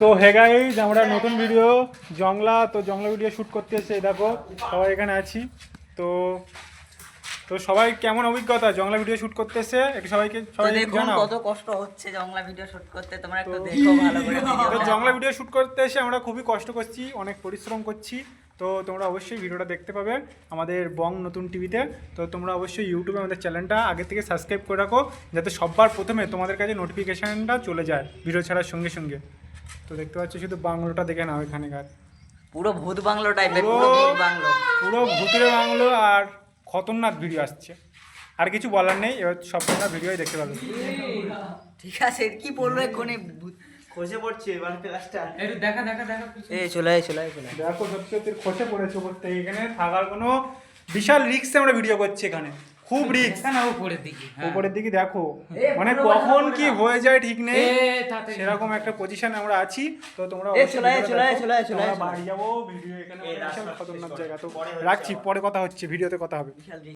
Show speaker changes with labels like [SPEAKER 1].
[SPEAKER 1] তো hey guys, আমরা নতুন ভিডিও জংলা ভিডিও শ্যুট করতে এসে দেখো সবাই এখানে আছি। তো তো সবাই কেমন অভিজ্ঞতা জংলা ভিডিও শ্যুট করতে এসে একটু সবাই
[SPEAKER 2] দেখুন
[SPEAKER 1] জানাও।
[SPEAKER 2] কত কষ্ট হচ্ছে জংলা ভিডিও শুট করতে, তোমরা একটু দেখো ভালো করে
[SPEAKER 1] তো
[SPEAKER 2] ভিডিওটা।
[SPEAKER 1] জংলা ভিডিও শ্যুট করতে এসে আমরা খুবই কষ্ট করছি, অনেক পরিশ্রম করছি। তো তোমরা অবশ্যই ভিডিওটা দেখতে পাবে আমাদের বং নতুন টিভিতে। তো তোমরা অবশ্যই ইউটিউবে আমাদের চ্যানেলটা আগে থেকে সাবস্ক্রাইব করে রাখো, যাতে সবার প্রথমে তোমাদের কাছে নোটিফিকেশানটা চলে যায় ভিডিও ছাড়ার সঙ্গে সঙ্গে। তো দেখতে পাচ্ছ, শুধু বাংলোটা দেখে নাও এখানেকার,
[SPEAKER 2] পুরো ভূত বাংলো টাইপের, পুরো ভূত বাংলো।
[SPEAKER 1] পুরো ভূতের বাংলো আর খতরনাক ভিডিও আসছে। আর কিছু বলার নেই, এবার সব তোমরা ভিডিওই দেখতে পাবে।
[SPEAKER 2] ঠিক আছে, কি বলবো এক্ষুনি
[SPEAKER 3] খসে পড়ছে এবার ক্লাসটা।
[SPEAKER 4] একটু দেখা
[SPEAKER 2] চলে আয়।
[SPEAKER 1] দেখো সত্যি সত্যি খসে পড়েছে উপর থেকে। এখানে থাকার কোনো বিশাল রিস্কে আমরা ভিডিও করছি, এখানে খুব রিস্ক।
[SPEAKER 4] না উপরের দিকে,
[SPEAKER 1] উপরের দিকে দেখো, মানে কখন কি হয়ে যায় ঠিক নেই,
[SPEAKER 4] তাড়াতাড়ি
[SPEAKER 1] সেরকম একটা পজিশনে আমরা আছি। তো তোমরা
[SPEAKER 2] চলে আয়।
[SPEAKER 1] বাড়ি যাবো, ভিডিও এখানে বিশাল খতরনাক জায়গা। তো রাখছি, পরে কথা হচ্ছে, ভিডিওতে কথা হবে।